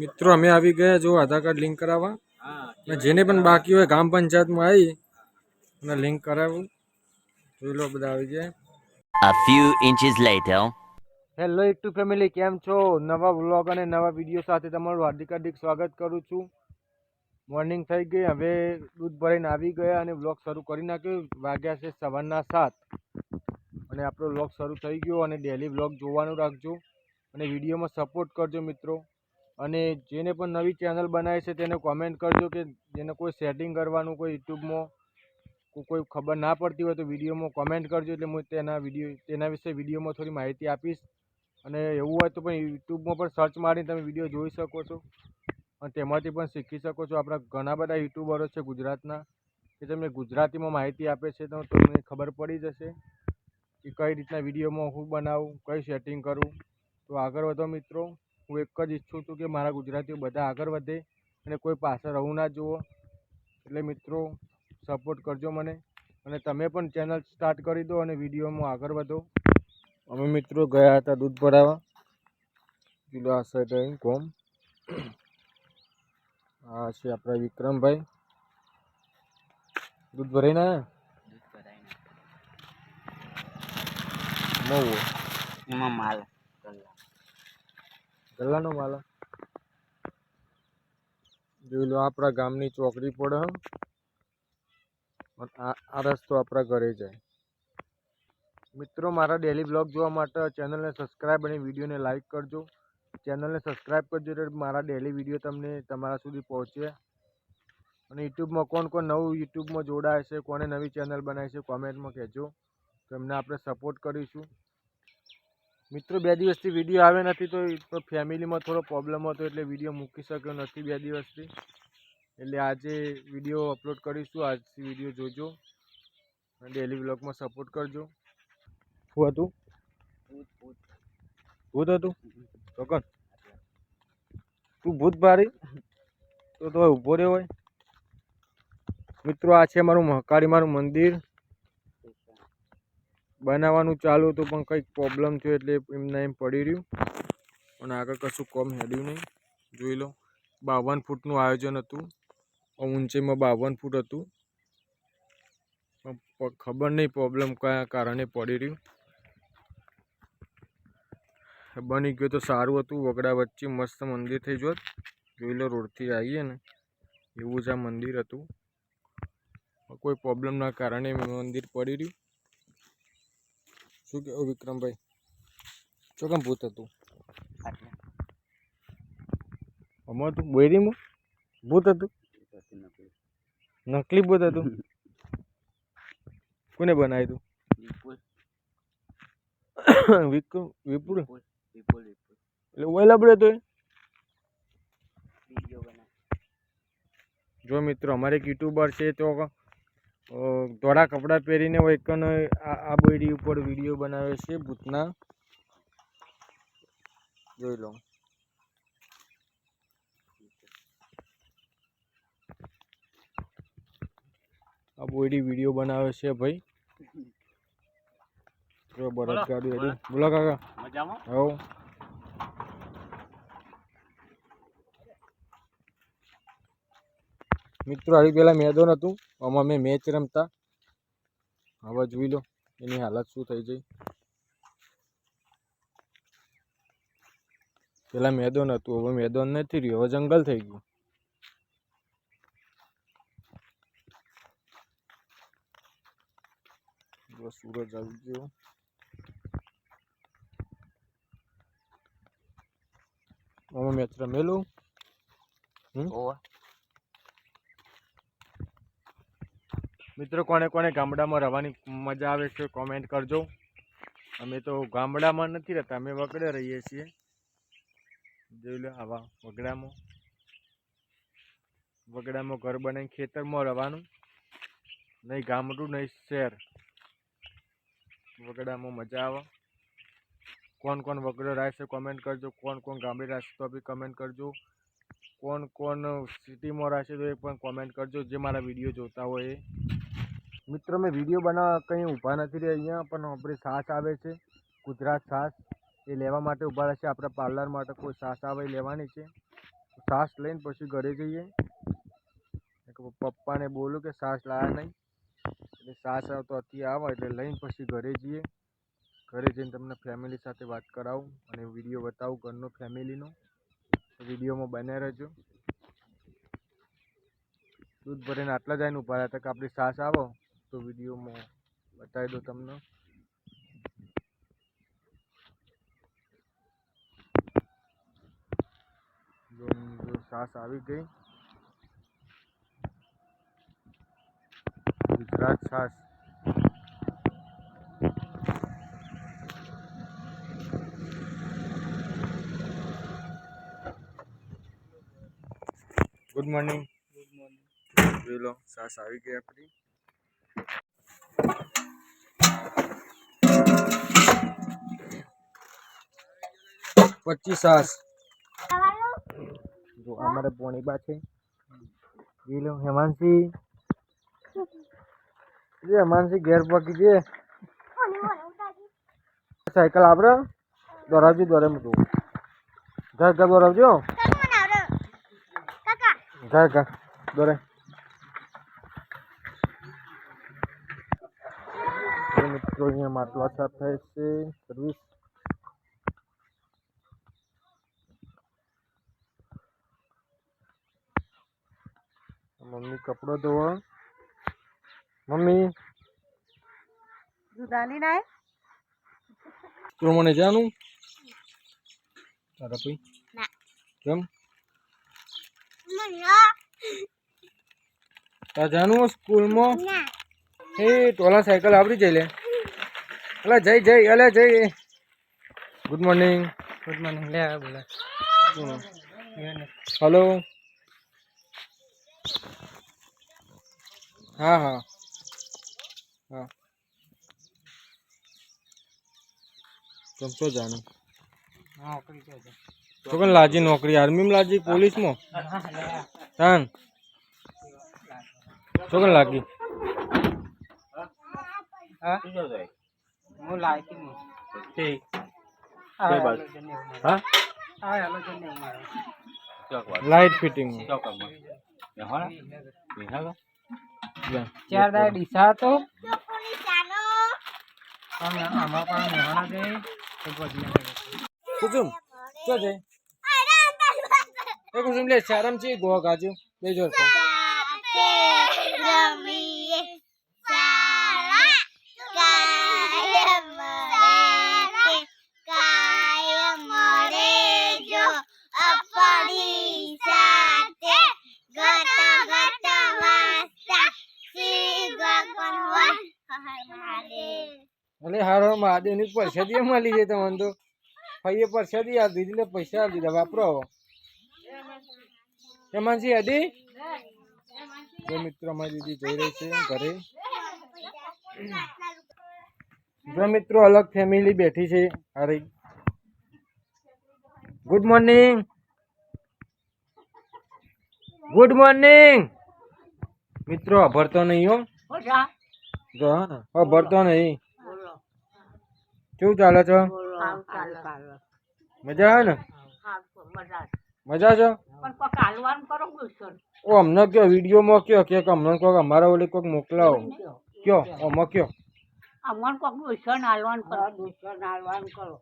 મિત્રો અમે આવી ગયા જો આધાર કાર્ડ લિંક કરાવવા અને જેને પણ બાકી હોય ગ્રામ પંચાયતમાં આવી અને લિંક કરાવું જોઈ લો બધા આવી ગયા. A few inches later. Hello YouTube family, કેમ છો? નવા વ્લોગ અને નવા વિડીયો સાથે તમારું હાર્દિક સ્વાગત કરું છું. મોર્નિંગ થઈ ગઈ, હવે દૂધ ભરીને આવી ગયા અને વ્લોગ શરૂ કરી નાખ્યો. વાગ્યા છે 7:15 અને આપણો વ્લોગ શરૂ થઈ ગયો. અને ડેલી વ્લોગ જોવાનું રાખજો અને વિડીયોમાં સપોર્ટ કરજો મિત્રો. અને જેને પણ નવી ચેનલ બનાવી છે તેને કોમેન્ટ કરજો કે જેને કોઈ સેટિંગ કરવાનું કોઈ યુટ્યુબમાં કોઈ ખબર ના પડતી હોય તો વિડીયોમાં કોમેન્ટ કરજો, એટલે હું તેના વિશે વિડીયોમાં થોડી માહિતી આપીશ. અને એવું હોય તો પણ યુટ્યુબમાં પણ સર્ચ મારીને તમે વિડીયો જોઈ શકો છો અને તેમાંથી પણ શીખી શકો છો. આપણા ઘણા બધા યુટ્યુબરો છે ગુજરાતના કે તમને ગુજરાતીમાં માહિતી આપે છે, તો તમને ખબર પડી જશે કે કઈ રીતના વિડીયોમાં હું બનાવું, કઈ સેટિંગ કરું. તો આગળ વધો મિત્રો. હું એક જ ઈચ્છું છું કે મારા ગુજરાતીઓ બધા આગળ વધે અને કોઈ પાછળ રહું ના જુઓ. એટલે મિત્રો સપોર્ટ કરજો મને અને તમે પણ ચેનલ સ્ટાર્ટ કરી દો અને વિડીયોમાં આગળ વધો. અમે મિત્રો ગયા હતા દૂધ ભરાવા. કિલો આ સાઈડ અહીં કોમ આ છે આપણા વિક્રમભાઈ. દૂધ ભરાઈને આવ્યા એમાં માલ ગલ્લાનો માલ જોઈ લો. આપણા ગામની ચોકડી પડે આ રસ્તો આપણા ઘરે જાય. મિત્રો મારા ડેલી બ્લોગ જોવા માટે ચેનલને સબસ્ક્રાઈબ અને વિડીયોને લાઇક કરજો. ચેનલને સબસ્ક્રાઈબ કરજો એટલે મારા ડેલી વિડીયો તમને તમારા સુધી પહોંચે. અને યુટ્યુબમાં કોણ નવું યુટ્યુબમાં જોડાય છે, કોને નવી ચેનલ બનાવી છે, કોમેન્ટમાં કહેજો તો એમને આપણે સપોર્ટ કરીશું. મિત્રો 2 દિવસથી વિડીયો આવે નથી તો ફેમિલીમાં થોડો પ્રોબ્લેમ હતો એટલે વિડીયો મૂકી શક્યો નથી 2 દિવસથી. એટલે આજે વિડીયો અપલોડ કરીશું. આજથી વિડીયો જોજો અને ડેલી વ્લોગમાં સપોર્ટ કરજો. શું હતું? ભૂત હતું તો કોણ તું ભૂત ભારી તો ઊભો રહ્યો હોય. મિત્રો આ છે મારું મહાકાળી મારું મંદિર. બનાવવાનું ચાલુ હતું પણ કંઈક પ્રોબ્લેમ થયો એટલે એમને એમ પડી રહ્યું અને આગળ કશું કોમ હેડ્યું નહીં. જોઈ લો 52 ફૂટનું આયોજન હતું. ઊંચાઈમાં 52 ફૂટ હતું. ખબર નહીં પ્રોબ્લેમ કયા કારણે પડી રહ્યું. બની ગયું તો સારું હતું. વગડા વચ્ચે મસ્ત મંદિર થઈ જોત. જોઈ લો રોડથી આવીએ ને એવું જ આ મંદિર હતું. કોઈ પ્રોબ્લેમના કારણે મંદિર પડી રહ્યું. શું કહેવું વિક્રમભાઈ? શું કેમ ભૂત હતું? અમાર તું બોયરીમાં ભૂત હતું? નકલી ભૂત હતું? કોને બનાવ્યું તું? વિપુલ એટલે ઓયલા બડે તો જો મિત્રો અમારે એક યુટ્યુબર છે તો ધોળા કપડાં પહેરીને વૈકન આ બોયડી ઉપર વિડીયો બનાવે છે ભૂતના. જોઈ લો. આ બોયડી વિડીયો બનાવે છે ભાઈ. જો બળદ ગાડી હતી. બોલો કાકા મજામાં? હો. મિત્રો આવી પેલા મેદાન હતું, આમાં અમે મેચ રમતા. હવે જોઈ લો એની હાલત શું થઈ જાય. પેલા મેદાન હતું, હવે મેદાન નથી રહ્યું, હવે જંગલ થઈ ગયું. સૂરજ આવી ગયો. હવે મેચ રમેલું. મિત્રો કોને કોને ગામડામાં રહેવાની મજા આવે છે કોમેન્ટ કરજો. અમે તો ગામડામાં નથી રહેતા, અમે વગડે રહીએ છીએ. જોઈ લો આવા વગડામાં ઘર બનાવીને ખેતરમાં રહેવાનું. નહીં ગામડું નહીં શહેર. વગડામાં મજા આવે. કોણ વગડો રહે છે કોમેન્ટ કરજો. કોણ ગામડે રહે છે તો બી કમેન્ટ કરજો. કોણ સિટીમાં રહે છે તો એ પણ કોમેન્ટ કરજો જે મારા વિડીયો જોતા હોય એ. મિત્રો મેં વિડીયો બનાવવા કંઈ ઊભા નથી રહ્યા અહીંયા, પણ આપણી સાસ આવે છે ગુજરાત સાસ, એ લેવા માટે ઊભા રહેશે. આપણા પાર્લર માટે કોઈ સાસ આવે એ લેવાની છે. સાસ લઈને પછી ઘરે જઈએ. પપ્પાને બોલું કે સાસ લાવ્યા નહીં, એટલે સાસ આવતો હતી આવે એટલે લઈને પછી ઘરે જઈએ. ઘરે જઈને તમને ફેમિલી સાથે વાત કરાવું અને વિડીયો બતાવું ઘરનો ફેમિલીનો. વિડીયોમાં બન્યા રહેજો. દૂધ ભરીને આટલા જ આવીને ઊભા હતા કે આપણી સાસ આવો તો વિડીયોમાં બતાવી દો તમને. જો સાસ આવી ગઈ. ગુજરાત છાસ. Good morning. જોઈ લો સાસ આવી ગઈ આપણી. 25 સાસ. જો અમારે પોણી બા છે. જોઈ લો હેમાંશી. હેમાંશી ઘેર પકી છે. સાયકલ આપણે દોરાવજો દોરે મૂકું. ઘર ઘર દોરાવજો. ઘર ઘર દોરે. મિત્રો અહીંયા માટલા સાફ થાય છે. સર્વિસ. મમ્મી કપડો ધોવા. મમ્મી દુધાની ના તો મને જાનું તારા ભાઈ ના કેમ તા જાનું સ્કૂલમાં એ ટોલા સાયકલ આવડી જઈ લે. અલા જઈ જઈ અલે જઈ. Good morning. Good morning. લે બોલા. હેલો. હા હા હા કેમ તો જાણું નોકરી તો કન લાજી નોકરી આર્મીમાં લાજી પોલીસમાં તાન તો કન લાગી હા હું લાગી મો ઠીક હા હા હેલો જને મારો લાઈટ ફિટિંગ ચાર દાડા ડીસા તો આમાં પણ મેહાણા દે તો પછી કુસુમ તો છે એ કુસુમ લે ચારમ છે ગો ગાજુ બે જોર કો રમીએ સાલા કાયમ રે જો અપડી સાથે ગત ગત વાસ્તા શ્રી ભગવાન હર મહાદેવ. અલે હારો મહાદેવ ની પરસાદી મળી જાય તમને તો ભાઈએ પરસાદી આપી દીધી એટલે પૈસા આપી દીધા વાપરો હવે હેમાંશી હદી જો મિત્રો અમારી દીદી જઈ રહી છે ઘરે. જો મિત્રો અલગ ફેમિલી બેઠી છે. અરે ગુડ મોર્નિંગ. ગુડ મોર્નિંગ મિત્રો ભરતો નહીં હો જો હા ભરતો નહીં. શું ચાલે છે? મજા આવે ને? મજા છે? ઓ અમને કયો વિડીયોમાં કયો કે અમને કોક અમારા ઓલી કોક મોકલાવો કયો આમાં કયો અમન કોક દુસન હાલવાન કરો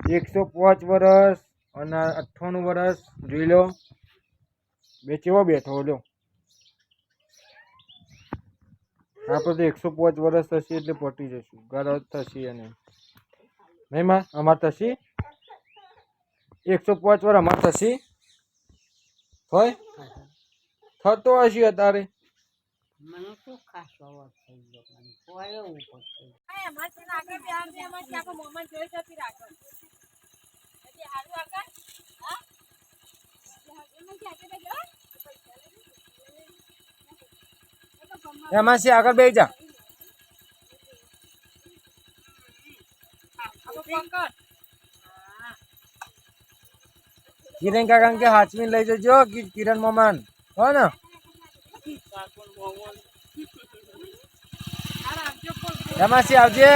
105 વર્ષ અને 98 વર્ષ જોઈ લો. બે કેવો બેઠો લ્યો. આપણે તો 105 વર્ષ થશે એટલે પટી જશું. ઘર થશે અને નહીં માં અમાર થશે 105 વર્ષ અમાર થશે હોય થતો હશે અત્યારે. મને શું ખાસો થઈ ગયો મને કોઈ એવું પડશે આ મત આગળ બે આમ માં કે આપણે મોમન જોઈ જતી રાખો એટલે હારું આગળ હા એમાં કે આગળ જો એમાં છે આગળ બેસી જા. કિરણ કાકા કે હાચવીને લઈ જજો કિરણ મામાન હો ને. હેમાંશી આવજે.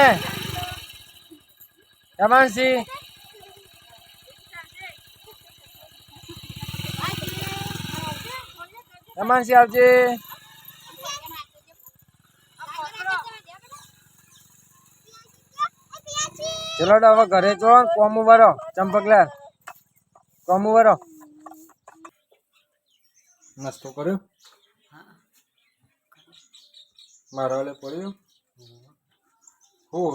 હેમાંશી આવજે. ચલો તો હવે ઘરે જો કોમ ઉભરો ચંપકલાલ કોમ ઉભરો. નાસ્તો કર્યો મારા વાલે પડ્યો હું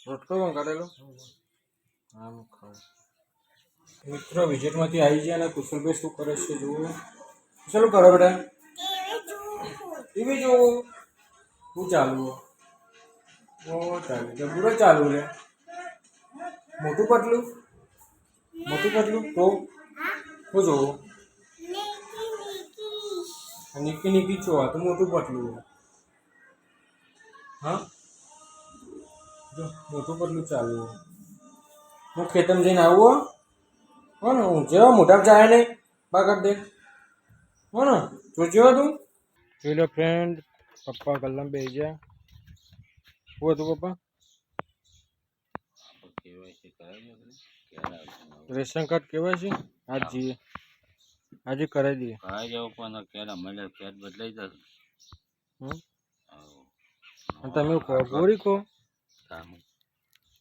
રોટલો પણ કાઢેલો હા હું ખાઉં. મિત્રો વિઝિટમાંથી આવી ગયા અને કુશલભાઈ શું કરે છે જુઓ. શું કરો બેટા? ટીવી જોવું. શું ચાલુ? ઓ ચાલુ છે પૂરો ચાલુ રે. મોટું પતલું તો શું જોવું? નિકી નિકી છો આ તો મોટું પતલું. હા જો મોટું પતલું ચાલુ. હું ખેતરમાં જઈને આવું હો ને. હું જેવા મોટા જાય નહીં બા કરી દે હો ને. જોજો તું પેલો ફ્રેન્ડ પપ્પા કલમ બે ગયા. શું હતું પપ્પા? રેશન કાર્ડ કેવાય છે આજ જઈએ આજે કરાવી દઈએ. તમે કહો ગોળી કહો.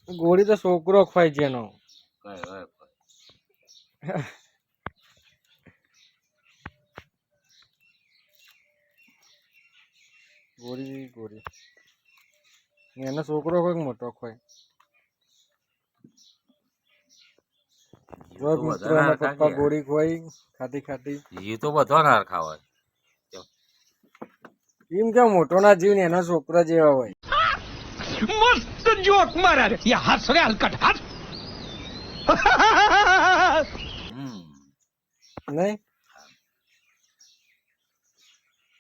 ગોળી તો છોકરો ખવાય છે એનો. ગોળી એનો છોકરો કોઈ મોટો ખવાય. મિત્રો એના પપ્પા ગોળી ખવાઈ ખાતી એ તો બધો ના ખાવા. એમ કે મોટો ના જીવ ને એના છોકરા જેવા હોય. मस्त जोक मारा रे ये हंस रे हलकट हंस નહીં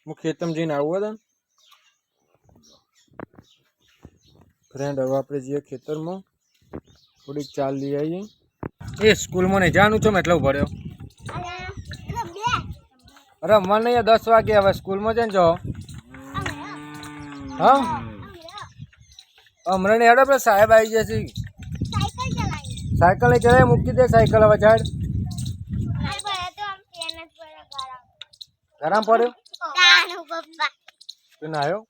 હું ખેતરમાં જઈને આવું હતા ફ્રેન્ડ. હવે આપણે જઈએ ખેતરમાં થોડીક ચાલ લઈ આવીએ. એ સ્કૂલમાં નહીં જાણું છો એટલે ભર્યો. અરે મને અહીંયા 10 વાગે હવે સ્કૂલમાં જઈને જાઓ. હા હમણાં ને હેડો પેલા સાહેબ આવી જશે. સાયકલ નહીં ચલાવી મૂકી દે સાયકલ હવે ઝાડ ગરમ પડ્યો તું ના આવ્યો.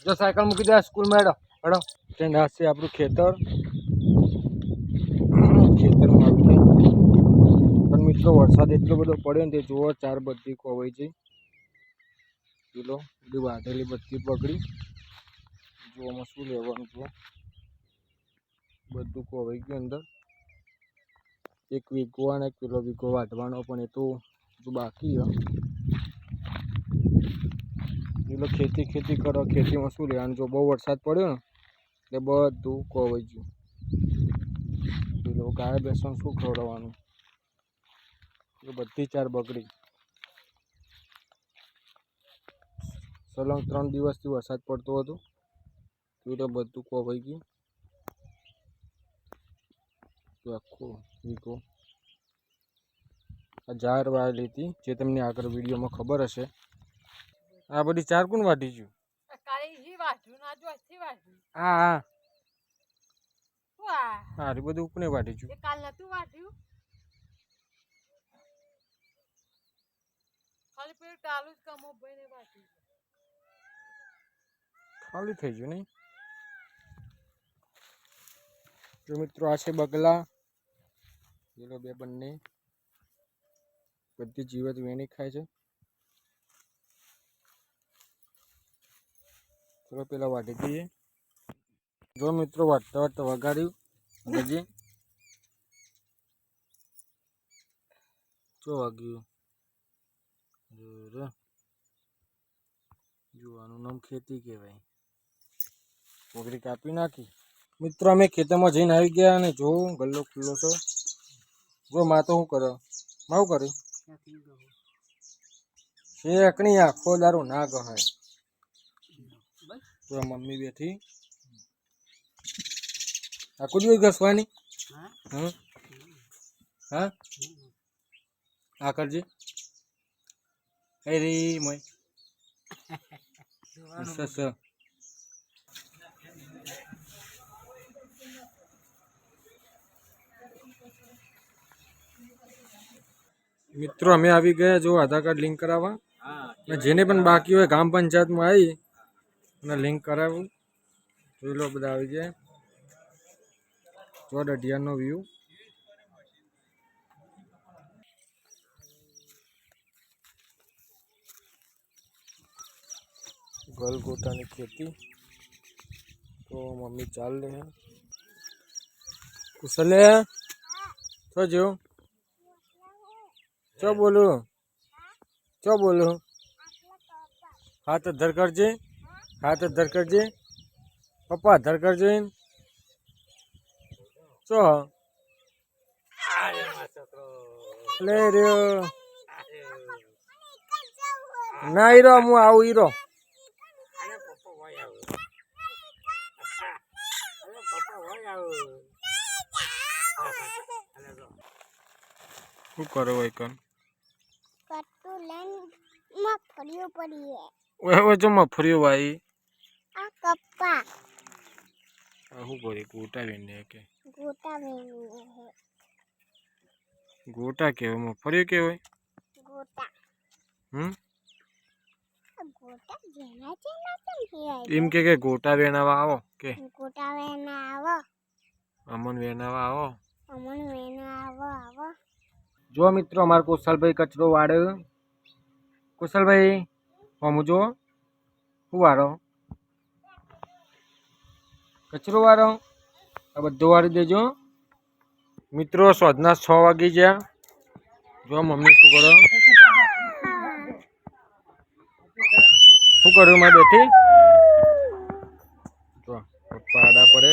જો સાયકલ મૂકી દે સ્કૂલમાં હેડો હેડો. ફ્રેન્ડ આ છે આપણું ખેતરમાં આવી ગઈ. પણ મિત્રો વરસાદ એટલો બધો પડ્યો ને તે જુઓ 4 બત્તી કોવાઈ છે. કિલો બધી વાઢેલી બત્તી પકડી જોવામાં શું લેવાનું જુઓ. બધું કોવાઈ ગયું અંદર. એક વીઘો અને કિલો વીઘો વાઢવાનો પણ એ તો હજુ બાકી છે. કિલો ખેતી કરો ખેતીમાં શું લેવાનું. જો બહુ વરસાદ પડ્યો ને એટલે બધું કોવાઈ ગયું. કિલો ગાય બેસવાનું શું ખવડાવવાનું એ બધી 4 બગડી. સલંગ 3 દિવસથી વરસાદ પડતો હતો તો બધું કોવાઈ ગયું. તો આખું વીઘો આ જાર વાળેલી હતી જે તમને આગળ વિડીયોમાં ખબર હશે. આ બધી 4 કોણ વાટી ગયું? હા હા હારી બધું કોને વાટી ગયું? ખાલી થઈ ગયું નહીં. જો મિત્રો આ છે બગલા પેલો બે બંને બધી જીવત વેણી ખાય છે. ચલો પેલા વાટી દઈએ. જો મિત્રો વાટતા વગાડ્યું ગજી જો વાગ્યું. જો આનું નામ ખેતી કહેવાય. વગડી કાપી નાખી. મિત્રો અમે ખેતરમાં જઈને આવી ગયા અને જો ગલ્લો ખુલ્લો છે. જો માં તો શું કરે માવું કર્યું શેકણી આખો દારૂ ના ગહાય. તો મમ્મી બેઠી આખું દિવસ ઘસવાની. હા આ કરજે રે મોય. મિત્રો અમે આવી ગયા જો આધાર કાર્ડ લિંક કરાવવા અને જેને પણ બાકી હોય ગ્રામ પંચાયતમાં આવી અને લિંક કરાવવું. જોઈ લો બધા આવી ગયા. જો દઢિયાનો વ્યૂ. ગલગોટાની ખેતી તો મમ્મી ચાલ રહે હે. કુશલે છો જો ચો બોલું હાથ ધર કરજે પપ્પા ધર કરજે ચો લે રહ્યો ના હીરો હું આવું હીરો શું કરો ભાઈ કન ઓય જો મફર્યો ભાઈ આ કપ્પા શું કરી ગોટા વેને કે ગોટા વેની હે ગોટા કેવો મફર્યો કેવાય ગોટા ગોટા જેના એમ કે ગોટા વેનાવા આવો કે ગોટા વેના આવો અમન વેનાવા આવો અમન વેના આવો જો મિત્રો અમાર કુશલભાઈ કચરો વાળે કુશલભાઈ હમ જો શું વાળો કચરો વાળો આ બધું વાળી દેજો મિત્રો સોજના 6 વાગી ગયા. જો મમ્મી શું કરો શું કર્યું મારી બેટી જો પપ્પા આડા પડે